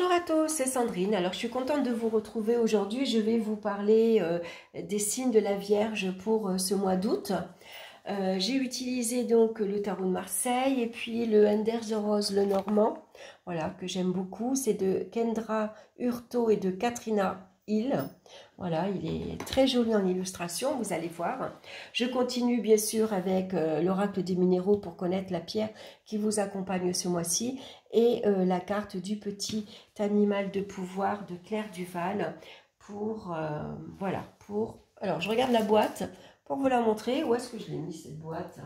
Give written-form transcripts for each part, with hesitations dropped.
Bonjour à tous, c'est Sandrine. Alors je suis contente de vous retrouver aujourd'hui. Je vais vous parler des signes de la Vierge pour ce mois d'août. J'ai utilisé donc le tarot de Marseille et puis le Ender the Rose, le normand, voilà, que j'aime beaucoup. C'est de Kendra Hurto et de Katrina Hill. Voilà, il est très joli en illustration, vous allez voir. Je continue bien sûr avec l'oracle des minéraux pour connaître la pierre qui vous accompagne ce mois-ci et la carte du petit animal de pouvoir de Claire Duval pour, voilà, pour... Alors, je regarde la boîte pour vous la montrer. Où est-ce que je l'ai mis cette boîte?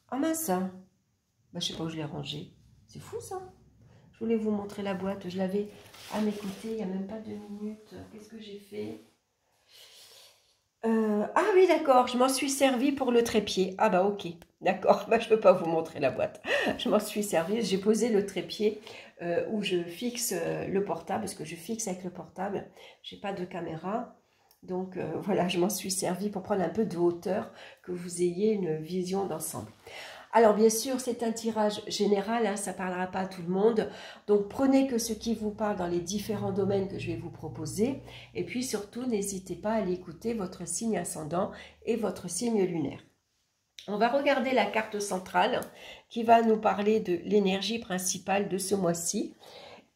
Ah mince, bah, je ne sais pas où je l'ai rangée. C'est fou ça. Je voulais vous montrer la boîte. Je l'avais à mes côtés il n'y a même pas 2 minutes. Qu'est-ce que j'ai fait? Ah oui, d'accord. Je m'en suis servi pour le trépied. Ah bah ok. D'accord. Bah, je ne peux pas vous montrer la boîte. Je m'en suis servi. J'ai posé le trépied où je fixe le portable. Parce que je fixe avec le portable. Je n'ai pas de caméra. Donc voilà, je m'en suis servi pour prendre un peu de hauteur, que vous ayez une vision d'ensemble. Alors bien sûr, c'est un tirage général, hein, ça ne parlera pas à tout le monde. Donc prenez que ce qui vous parle dans les différents domaines que je vais vous proposer. Et puis surtout, n'hésitez pas à aller écouter votre signe ascendant et votre signe lunaire. On va regarder la carte centrale qui va nous parler de l'énergie principale de ce mois-ci.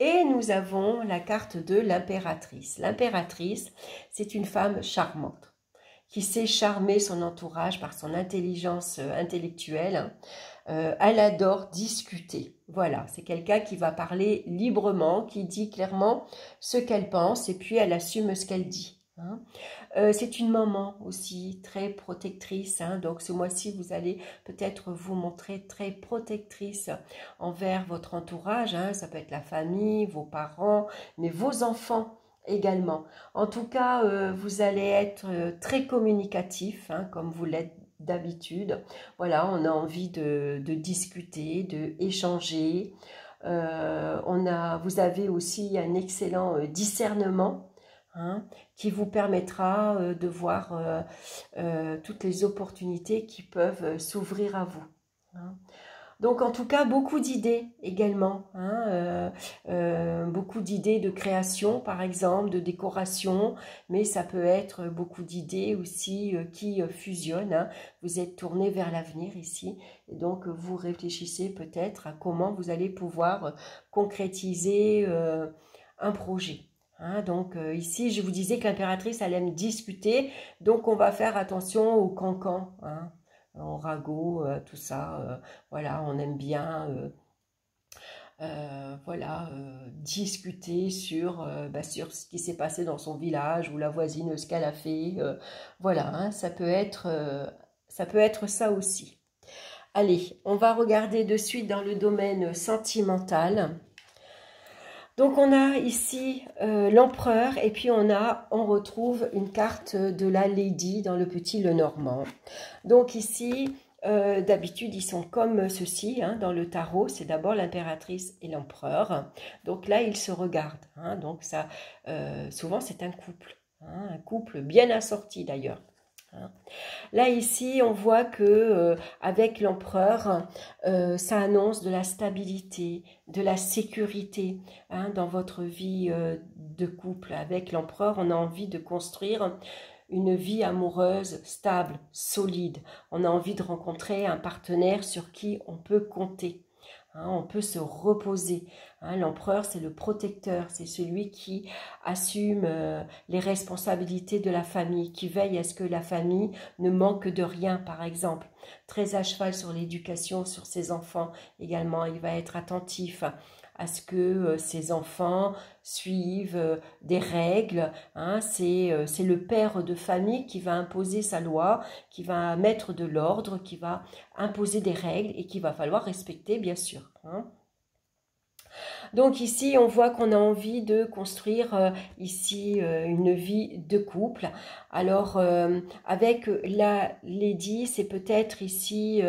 Et nous avons la carte de l'impératrice. L'impératrice, c'est une femme charmante qui sait charmer son entourage par son intelligence intellectuelle. Elle adore discuter. Voilà, c'est quelqu'un qui va parler librement, qui dit clairement ce qu'elle pense et puis elle assume ce qu'elle dit. Hein. C'est une maman aussi très protectrice, hein. Donc ce mois-ci vous allez peut-être vous montrer très protectrice envers votre entourage, hein. Ça peut être la famille, vos parents, mais vos enfants également. En tout cas, vous allez être très communicatif, hein, comme vous l'êtes d'habitude. Voilà, on a envie de discuter, d'échanger. Vous avez aussi un excellent discernement, hein, qui vous permettra de voir toutes les opportunités qui peuvent s'ouvrir à vous. Hein. Donc en tout cas, beaucoup d'idées également, hein, beaucoup d'idées de création par exemple, de décoration, mais ça peut être beaucoup d'idées aussi qui fusionnent, hein. Vous êtes tourné vers l'avenir ici, et donc vous réfléchissez peut-être à comment vous allez pouvoir concrétiser un projet. Hein, donc ici, je vous disais que l'impératrice, elle aime discuter, donc on va faire attention au cancan, hein, au ragot, tout ça. Voilà, on aime bien voilà, discuter sur ce qui s'est passé dans son village ou la voisine, ce qu'elle a fait. Voilà, hein, ça peut être ça aussi. Allez, on va regarder de suite dans le domaine sentimental. Donc on a ici l'empereur et puis on retrouve une carte de la Lady dans le petit Lenormand. Donc ici, d'habitude ils sont comme ceci, hein, dans le tarot, c'est d'abord l'impératrice et l'empereur. Donc là ils se regardent, hein, donc ça, souvent c'est un couple bien assorti d'ailleurs. Là ici on voit que avec l'empereur ça annonce de la stabilité, de la sécurité, hein, dans votre vie de couple. Avec l'empereur on a envie de construire une vie amoureuse stable, solide. On a envie de rencontrer un partenaire sur qui on peut compter. Hein, on peut se reposer. Hein, l'empereur, c'est le protecteur, c'est celui qui assume les responsabilités de la famille, qui veille à ce que la famille ne manque de rien, par exemple. Très à cheval sur l'éducation, sur ses enfants également. Il va être attentif à ce que ses enfants suivent des règles. Hein, c'est le père de famille qui va imposer sa loi, qui va mettre de l'ordre, qui va imposer des règles et qu'il va falloir respecter, bien sûr. Hein. Donc ici, on voit qu'on a envie de construire ici une vie de couple. Alors, avec la Lady, c'est peut-être ici,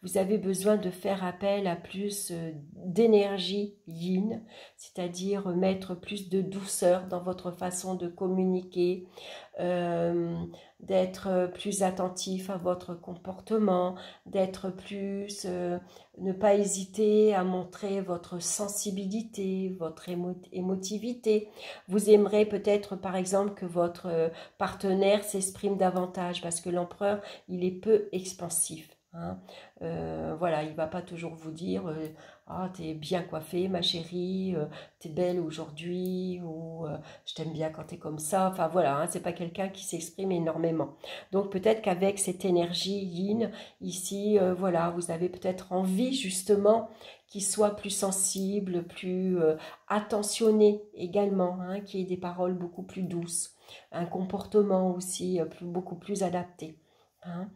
vous avez besoin de faire appel à plus d'énergie yin, c'est-à-dire mettre plus de douceur dans votre façon de communiquer, d'être plus attentif à votre comportement, d'être plus, ne pas hésiter à montrer votre sensibilité, sensibilité, votre émotivité. Vous aimerez peut-être, par exemple, que votre partenaire s'exprime davantage parce que l'empereur, il est peu expansif. Hein. Voilà, il va pas toujours vous dire ah, t'es bien coiffée, ma chérie, t'es belle aujourd'hui, ou je t'aime bien quand t'es comme ça. Enfin voilà, hein, c'est pas quelqu'un qui s'exprime énormément. Donc peut-être qu'avec cette énergie yin, ici, voilà, vous avez peut-être envie justement qu'il soit plus sensible, plus attentionné également, hein, qu'il y ait des paroles beaucoup plus douces, un comportement aussi beaucoup plus adapté. Hein.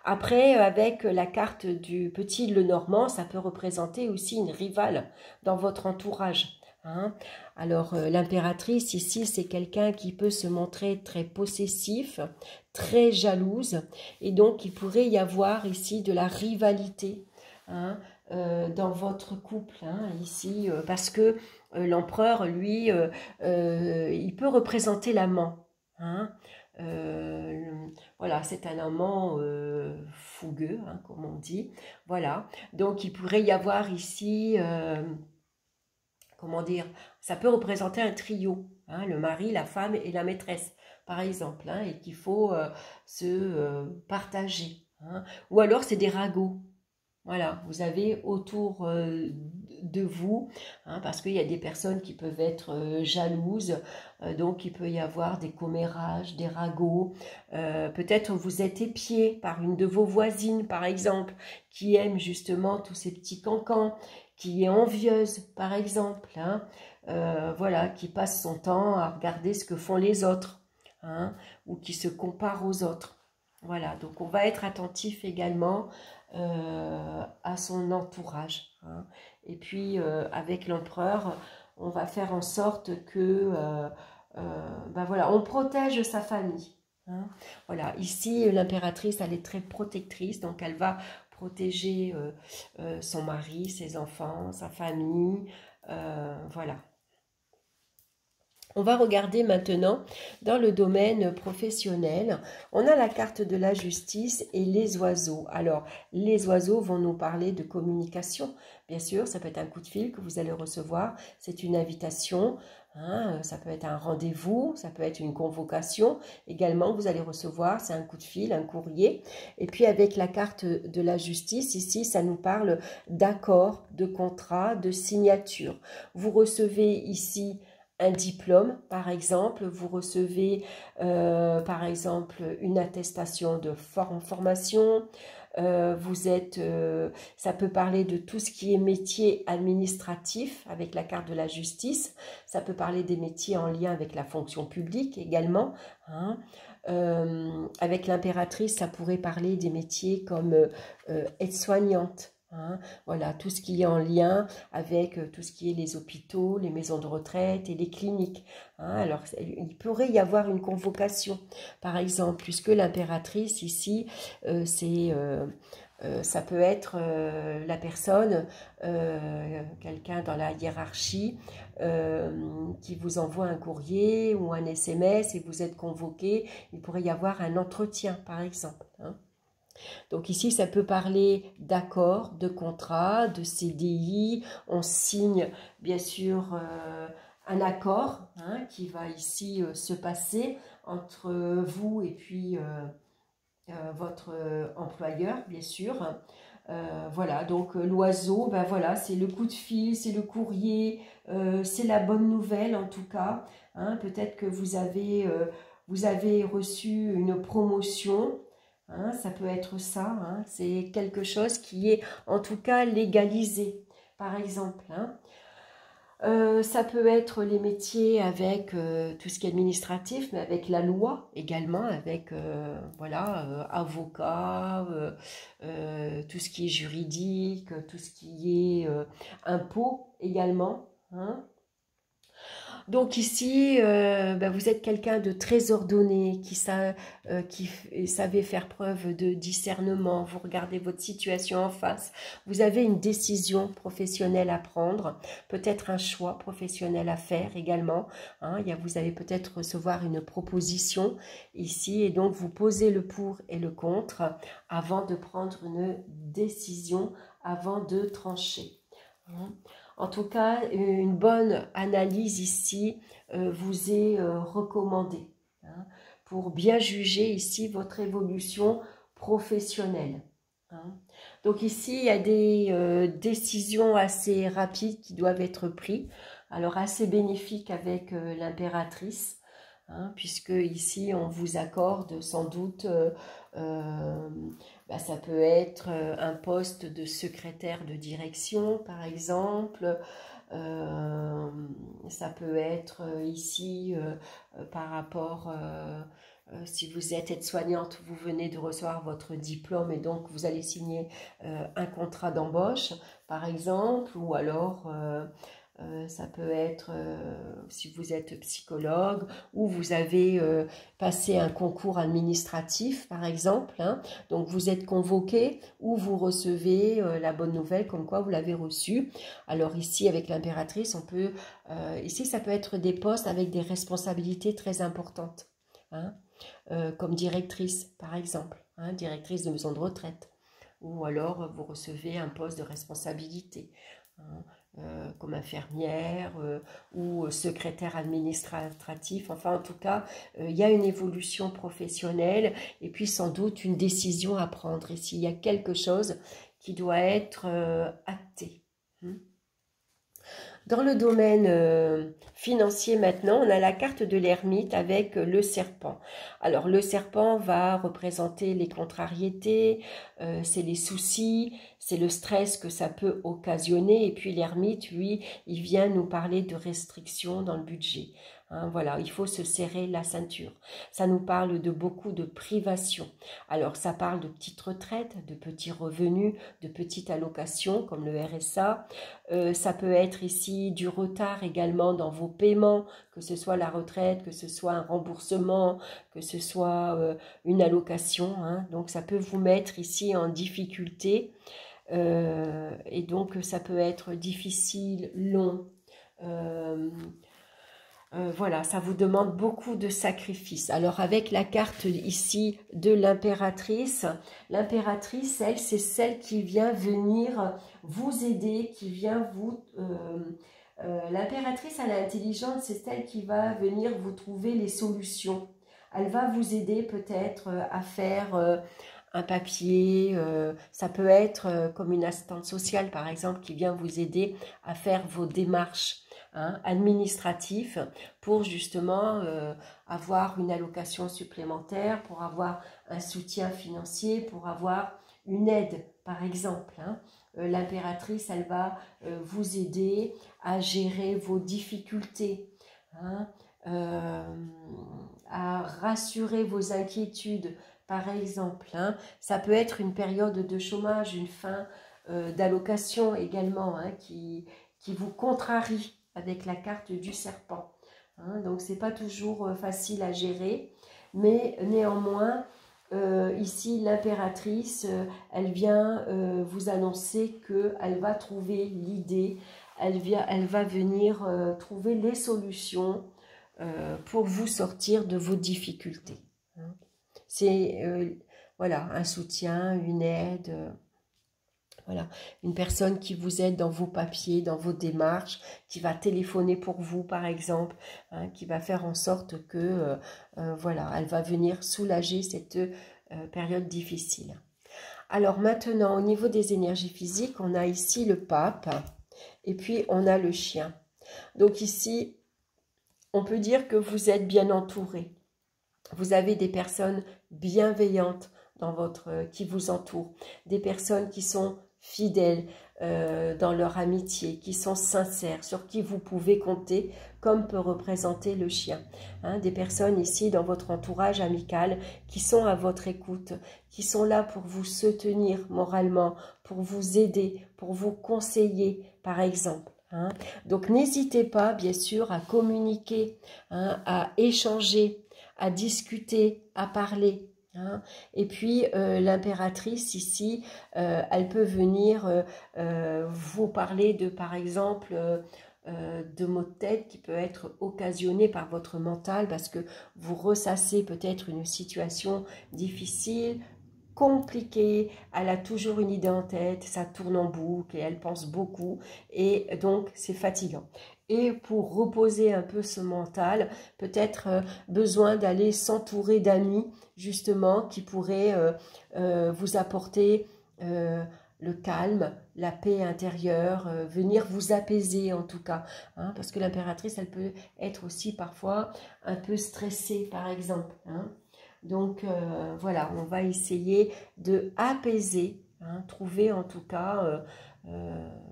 Après, avec la carte du petit Lenormand, ça peut représenter aussi une rivale dans votre entourage. Hein. Alors, l'impératrice, ici, c'est quelqu'un qui peut se montrer très possessif, très jalouse, et donc il pourrait y avoir ici de la rivalité, hein, dans votre couple, hein, ici, parce que l'empereur, lui, il peut représenter l'amant. Hein. Voilà, c'est un amant fougueux, hein, comme on dit. Voilà, donc il pourrait y avoir ici, comment dire, ça peut représenter un trio, hein, le mari, la femme et la maîtresse, par exemple, hein, et qu'il faut se partager. Hein. Ou alors c'est des ragots. Voilà, vous avez autour de vous, hein, parce qu'il y a des personnes qui peuvent être jalouses, donc il peut y avoir des commérages, des ragots. Peut-être vous êtes épié par une de vos voisines, par exemple, qui aime justement tous ces petits cancans, qui est envieuse, par exemple, hein, voilà, qui passe son temps à regarder ce que font les autres, hein, ou qui se compare aux autres. Voilà, donc on va être attentif également à son entourage. Hein. Et puis avec l'empereur, on va faire en sorte que ben voilà, on protège sa famille. Hein. Voilà, ici l'impératrice, elle est très protectrice, donc elle va protéger son mari, ses enfants, sa famille. Voilà. On va regarder maintenant dans le domaine professionnel. On a la carte de la justice et les oiseaux. Alors, les oiseaux vont nous parler de communication. Bien sûr, ça peut être un coup de fil que vous allez recevoir. C'est une invitation. Hein, ça peut être un rendez-vous. Ça peut être une convocation. Également, vous allez recevoir, c'est un coup de fil, un courrier. Et puis, avec la carte de la justice, ici, ça nous parle d'accord, de contrat, de signature. Vous recevez ici un diplôme, par exemple, vous recevez par exemple une attestation de formation, ça peut parler de tout ce qui est métier administratif avec la carte de la justice, ça peut parler des métiers en lien avec la fonction publique également, hein. Avec l'impératrice, ça pourrait parler des métiers comme aide-soignante. Hein, voilà, tout ce qui est en lien avec tout ce qui est les hôpitaux, les maisons de retraite et les cliniques. Hein, alors, il pourrait y avoir une convocation, par exemple, puisque l'impératrice ici, ça peut être la personne, quelqu'un dans la hiérarchie, qui vous envoie un courrier ou un SMS et vous êtes convoqué. Il pourrait y avoir un entretien, par exemple. Hein. Donc ici, ça peut parler d'accord, de contrat, de CDI. On signe bien sûr un accord, hein, qui va ici se passer entre vous et puis votre employeur, bien sûr. Voilà, donc l'oiseau, ben voilà, c'est le coup de fil, c'est le courrier, c'est la bonne nouvelle en tout cas. Hein. Peut-être que vous avez reçu une promotion. Hein, ça peut être ça, hein, c'est quelque chose qui est en tout cas légalisé, par exemple. Hein. Ça peut être les métiers avec tout ce qui est administratif, mais avec la loi également, avec voilà, avocat, tout ce qui est juridique, tout ce qui est impôt également. Hein. Donc ici, ben vous êtes quelqu'un de très ordonné, qui savait faire preuve de discernement, vous regardez votre situation en face, vous avez une décision professionnelle à prendre, peut-être un choix professionnel à faire également. Hein, vous allez peut-être recevoir une proposition ici et donc vous posez le pour et le contre avant de prendre une décision, avant de trancher. Hein. En tout cas, une bonne analyse ici vous est recommandée, hein, pour bien juger ici votre évolution professionnelle. Hein. Donc ici, il y a des décisions assez rapides qui doivent être prises, alors assez bénéfiques avec l'impératrice, hein, puisque ici, on vous accorde sans doute, ça peut être un poste de secrétaire de direction, par exemple. Ça peut être ici par rapport... si vous êtes aide-soignante, vous venez de recevoir votre diplôme et donc vous allez signer un contrat d'embauche, par exemple, ou alors ça peut être si vous êtes psychologue ou vous avez passé un concours administratif, par exemple, hein, donc vous êtes convoqué ou vous recevez la bonne nouvelle comme quoi vous l'avez reçu. Alors ici, avec l'impératrice, on peut, ici ça peut être des postes avec des responsabilités très importantes, hein. Comme directrice, par exemple, hein, directrice de maison de retraite, ou alors vous recevez un poste de responsabilité, hein, comme infirmière ou secrétaire administratif. Enfin, en tout cas, il y a une évolution professionnelle et puis sans doute une décision à prendre. Et s'il y a quelque chose qui doit être acté. Dans le domaine financier maintenant, on a la carte de l'ermite avec le serpent. Alors le serpent va représenter les contrariétés, c'est les soucis, c'est le stress que ça peut occasionner. Et puis l'ermite, lui, il vient nous parler de restrictions dans le budget. Hein, voilà, il faut se serrer la ceinture. Ça nous parle de beaucoup de privations. Alors ça parle de petites retraites, de petits revenus, de petites allocations comme le RSA. Ça peut être ici du retard également dans vos paiements, que ce soit la retraite, que ce soit un remboursement, que ce soit une allocation, hein. Donc ça peut vous mettre ici en difficulté et donc ça peut être difficile, long. Voilà, ça vous demande beaucoup de sacrifices. Alors avec la carte ici de l'impératrice, elle, c'est celle qui vient venir vous aider, qui vient vous... l'impératrice, elle est intelligente, c'est celle qui va venir vous trouver les solutions. Elle va vous aider peut-être à faire... un papier, ça peut être comme une assistante sociale par exemple qui vient vous aider à faire vos démarches, hein, administratives pour justement avoir une allocation supplémentaire, pour avoir un soutien financier, pour avoir une aide par exemple, hein. L'impératrice, elle va vous aider à gérer vos difficultés, hein, à rassurer vos inquiétudes. Par exemple, hein, ça peut être une période de chômage, une fin d'allocation également, hein, qui vous contrarie avec la carte du serpent. Hein, donc, ce n'est pas toujours facile à gérer, mais néanmoins, ici, l'impératrice, elle vient vous annoncer qu'elle va trouver l'idée, elle va venir trouver les solutions pour vous sortir de vos difficultés. Hein. C'est voilà, un soutien, une aide, voilà, une personne qui vous aide dans vos papiers, dans vos démarches, qui va téléphoner pour vous par exemple, hein, qui va faire en sorte que voilà, elle va venir soulager cette période difficile. Alors maintenant, au niveau des énergies physiques, on a ici le pape et puis on a le chien. Donc ici, on peut dire que vous êtes bien entouré. Vous avez des personnes bienveillantes qui vous entourent, des personnes qui sont fidèles dans leur amitié, qui sont sincères, sur qui vous pouvez compter, comme peut représenter le chien. Hein, des personnes ici dans votre entourage amical qui sont à votre écoute, qui sont là pour vous soutenir moralement, pour vous aider, pour vous conseiller, par exemple. Hein. Donc n'hésitez pas, bien sûr, à communiquer, hein, à échanger, à discuter, à parler. Hein. Et puis l'impératrice ici, elle peut venir vous parler de, par exemple, de maux de tête qui peut être occasionné par votre mental parce que vous ressassez peut-être une situation difficile, compliqué, elle a toujours une idée en tête, ça tourne en boucle et elle pense beaucoup et donc c'est fatigant. Et pour reposer un peu ce mental, peut-être besoin d'aller s'entourer d'amis justement qui pourraient vous apporter le calme, la paix intérieure, venir vous apaiser en tout cas, hein, parce que l'impératrice, elle peut être aussi parfois un peu stressée par exemple, hein. Donc voilà, on va essayer de apaiser, hein, trouver en tout cas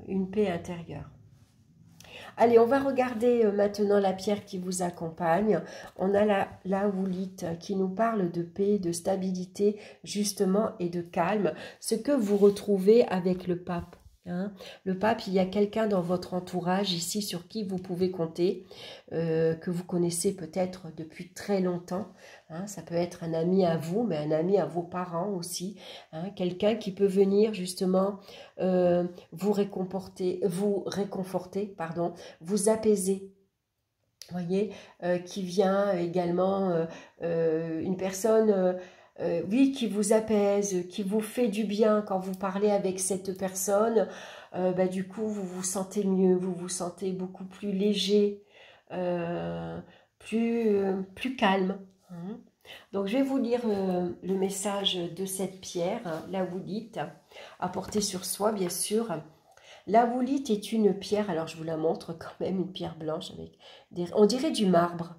une paix intérieure. Allez, on va regarder maintenant la pierre qui vous accompagne. On a la houlite qui nous parle de paix, de stabilité justement et de calme. Ce que vous retrouvez avec le pape. Hein. Le pape, il y a quelqu'un dans votre entourage ici sur qui vous pouvez compter, que vous connaissez peut-être depuis très longtemps. Hein. Ça peut être un ami à vous, mais un ami à vos parents aussi. Hein. Quelqu'un qui peut venir justement vous réconforter, pardon, vous apaiser. Voyez, qui vient également une personne... oui, qui vous apaise, qui vous fait du bien quand vous parlez avec cette personne. Bah, du coup, vous vous sentez mieux, vous vous sentez beaucoup plus léger, plus calme. Hein. Donc, je vais vous lire le message de cette pierre, hein, la woolite, à porter sur soi, bien sûr. La woolite est une pierre, alors je vous la montre quand même, une pierre blanche avec on dirait du marbre.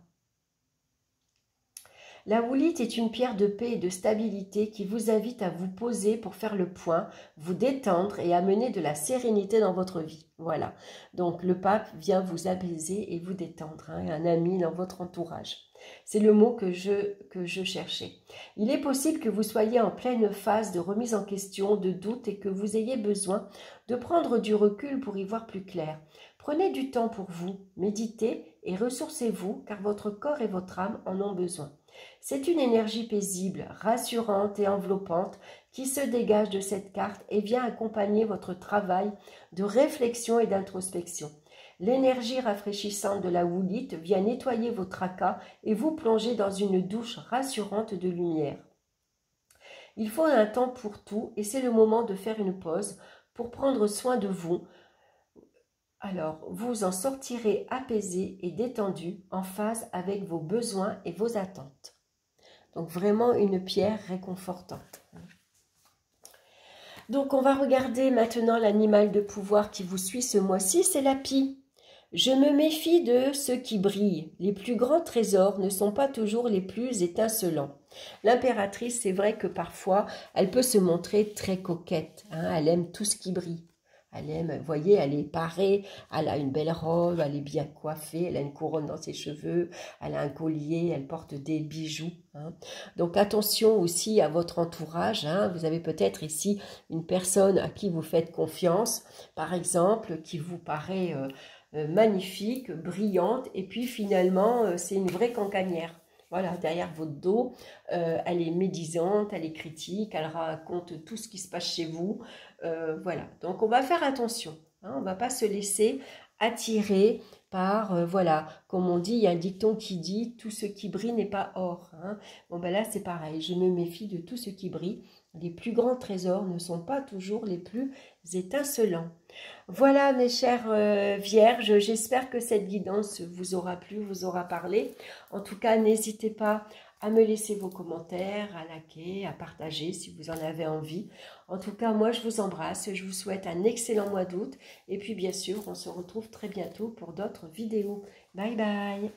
La woolite est une pierre de paix et de stabilité qui vous invite à vous poser pour faire le point, vous détendre et amener de la sérénité dans votre vie. Voilà, donc le pape vient vous apaiser et vous détendre, hein, un ami dans votre entourage. C'est le mot que je cherchais. Il est possible que vous soyez en pleine phase de remise en question, de doute et que vous ayez besoin de prendre du recul pour y voir plus clair. Prenez du temps pour vous, méditez et ressourcez-vous car votre corps et votre âme en ont besoin. C'est une énergie paisible, rassurante et enveloppante qui se dégage de cette carte et vient accompagner votre travail de réflexion et d'introspection. L'énergie rafraîchissante de la woolite vient nettoyer vos tracas et vous plonger dans une douche rassurante de lumière. Il faut un temps pour tout et c'est le moment de faire une pause pour prendre soin de vous. Alors, vous en sortirez apaisé et détendu, en phase avec vos besoins et vos attentes. Donc, vraiment une pierre réconfortante. Donc, on va regarder maintenant l'animal de pouvoir qui vous suit ce mois-ci, c'est la pie. Je me méfie de ceux qui brillent. Les plus grands trésors ne sont pas toujours les plus étincelants. L'impératrice, c'est vrai que parfois, elle peut se montrer très coquette. Hein, elle aime tout ce qui brille. Elle aime, vous voyez, elle est parée, elle a une belle robe, elle est bien coiffée, elle a une couronne dans ses cheveux, elle a un collier, elle porte des bijoux. Hein. Donc attention aussi à votre entourage. Hein. Vous avez peut-être ici une personne à qui vous faites confiance, par exemple, qui vous paraît magnifique, brillante, et puis finalement, c'est une vraie cancanière. Voilà, derrière votre dos, elle est médisante, elle est critique, elle raconte tout ce qui se passe chez vous. Voilà, donc on va faire attention. Hein, on ne va pas se laisser attirer par, voilà, comme on dit, il y a un dicton qui dit « tout ce qui brille n'est pas or hein ». Bon, ben là, c'est pareil, je me méfie de tout ce qui brille. Les plus grands trésors ne sont pas toujours les plus étincelants. Voilà mes chères vierges, j'espère que cette guidance vous aura plu, vous aura parlé. En tout cas, n'hésitez pas à me laisser vos commentaires, à liker, à partager si vous en avez envie. En tout cas, moi je vous embrasse, je vous souhaite un excellent mois d'août. Et puis bien sûr, on se retrouve très bientôt pour d'autres vidéos. Bye bye.